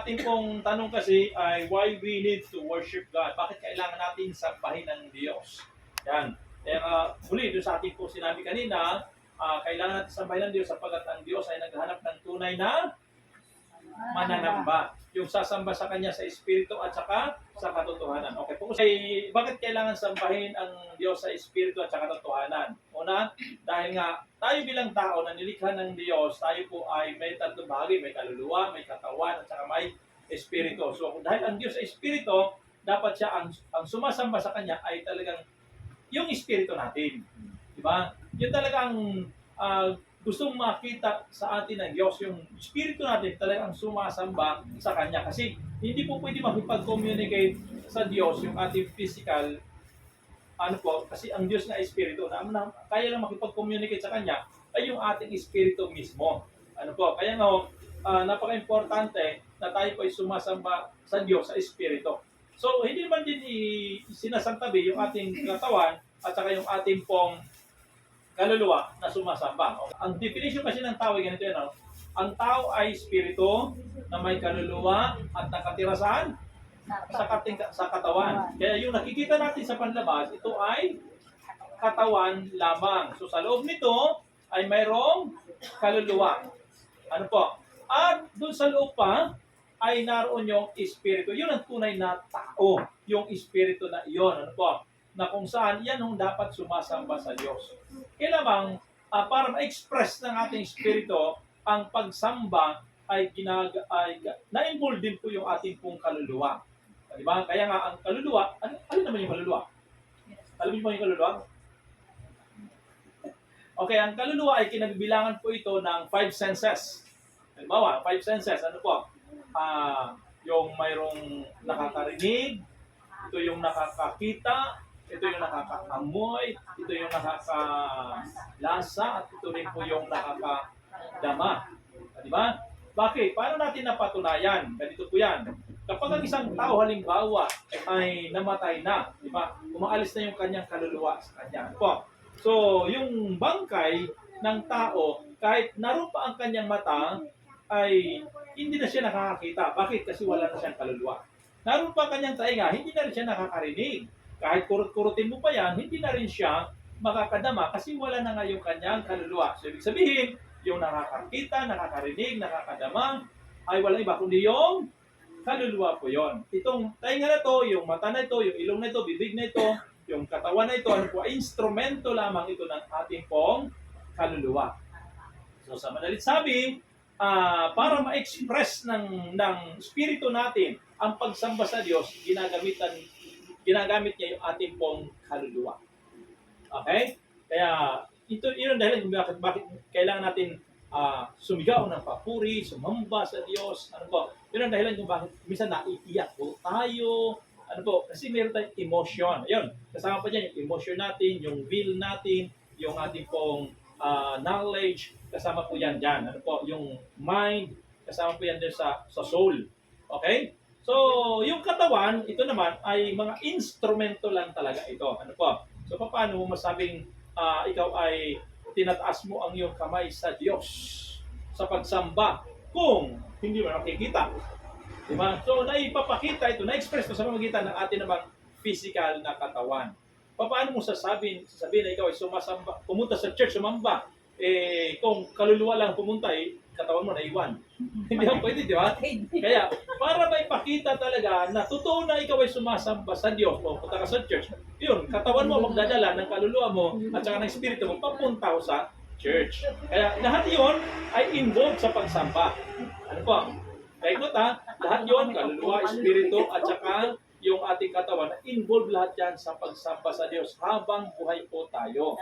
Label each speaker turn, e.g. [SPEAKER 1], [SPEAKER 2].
[SPEAKER 1] ating pong tanong kasi ay why we need to worship God. Bakit kailangan natin sambahin ng Diyos? Yan. Kaya muli, doon sa ating po sinabi kanina, kailangan natin sambahin ng Diyos sapagkat ang Diyos ay naghahanap ng tunay na mananamba. Yung sasamba sa Kanya sa Espiritu at saka sa katotohanan. Okay po. Bakit kailangan sambahin ang Diyos sa Espiritu at sa katotohanan? Una, dahil nga tayo bilang tao na nilikha ng Diyos, tayo po ay may tatlong bahagi, may kaluluwa, may katawan, at saka may Espiritu. So dahil ang Diyos ay Espiritu, dapat siya ang sumasamba sa Kanya ay talagang yung Espiritu natin. Diba? Yun talagang gustong makita sa atin ng Diyos, yung Espiritu natin talagang sumasamba sa Kanya. Kasi hindi po pwede makipag-communicate sa Diyos yung ating physical, kasi ang Diyos na Espiritu, kaya lang makipag-communicate sa Kanya ay yung ating Espiritu mismo. Kaya napaka-importante na tayo po ay sumasamba sa Diyos sa Espiritu. So, hindi naman din sinasantabi yung ating katawan at saka yung ating pong kaluluwa na sumasamba. Ang definition kasi ng tao ay ganito yan. Ang tao ay espiritu na may kaluluwa at nakatira saan? Sa katawan. Kaya yung nakikita natin sa panlabas, ito ay katawan lamang. So sa loob nito ay mayroong kaluluwa. At doon sa loob pa ay naroon yung espiritu. Yun ang tunay na tao. Yung espiritu na iyon. Na kung saan yan ang dapat sumasamba sa Diyos. Kailangan para ma-express ng ating espiritu, ang pagsamba ay na-involve din po yung ating pong kaluluwa. Diba? Kaya nga ang kaluluwa, ano naman yung kaluluwa? Alam niyo ba yung kaluluwa? Okay, ang kaluluwa ay kinabibilangan po ito ng 5 senses. Halimbawa, 5 senses, yung mayroong nakakarinig, ito yung nakakakita, ito yung nakakaamoy, ito yung nakakalasa, at ito rin po yung nakakadama. Diba? Bakit? Paano natin napatunayan? Ganito po yan. Kapag ang isang tao halimbawa ay namatay na, diba? Umaalis na yung kanyang kaluluwa sa kanya. So, yung bangkay ng tao, kahit naroon pa ang kanyang mata, ay hindi na siya nakakakita. Bakit? Kasi wala na siyang kaluluwa. Naroon pa ang kanyang tainga, hindi na rin siya nakakarinig. Kahit kurut-kurutin mo pa yan, hindi na rin siya makakadama kasi wala na nga yung kanyang kaluluwa. So, ibig sabihin, yung nakakakita, nakakarinig, nakakadama, ay walang iba kundi yung kaluluwa po yon. Itong tainga na to, yung mata na ito, yung ilong na ito, bibig na ito, yung katawan na ito, instrumento lamang ito ng ating pong kaluluwa. So, sa madalit sabi, para ma-express ng espiritu natin ang pagsamba sa Diyos, ginagamit niya yung ating pong kaluluwa. Okay? Kaya, yun dahil bakit kailangan natin sumigaw ng papuri, sumamba sa Diyos. Yun ang dahilan kung bakit minsan naiiyak po tayo. Kasi meron tayong emotion. Ayun, kasama pa dyan yung emotion natin, yung will natin, yung ating pong knowledge, kasama po yan dyan. Yung mind, kasama po yan din sa soul. Okay? So, yung katawan, ito naman ay mga instrumento lang talaga ito. So, paano mo masabing ikaw ay tinataas mo ang iyong kamay sa Diyos sa pagsamba kung hindi mo nakikita? Diba? So, naipapakita ito, na-express ito sa pamamagitan ng ating namang physical na katawan. Paano mo sasabihin na ikaw ay sumasamba, pumunta sa church, sumamba, kung kaluluwa lang pumunta, katawan mo na iwan. Hindi ako pwede, di ba? Kaya, para maipakita talaga na totoo na ikaw ay sumasamba sa Diyos mo, punta ka sa church, yun, katawan mo magdadala ng kaluluwa mo at saka ng espiritu mo, papunta ko sa church. Kaya, lahat yun ay involved sa pagsamba. Kaya lahat yun, kaluluwa, espiritu, at saka yung ating katawan, involved lahat yan sa pagsamba sa Diyos habang buhay po tayo.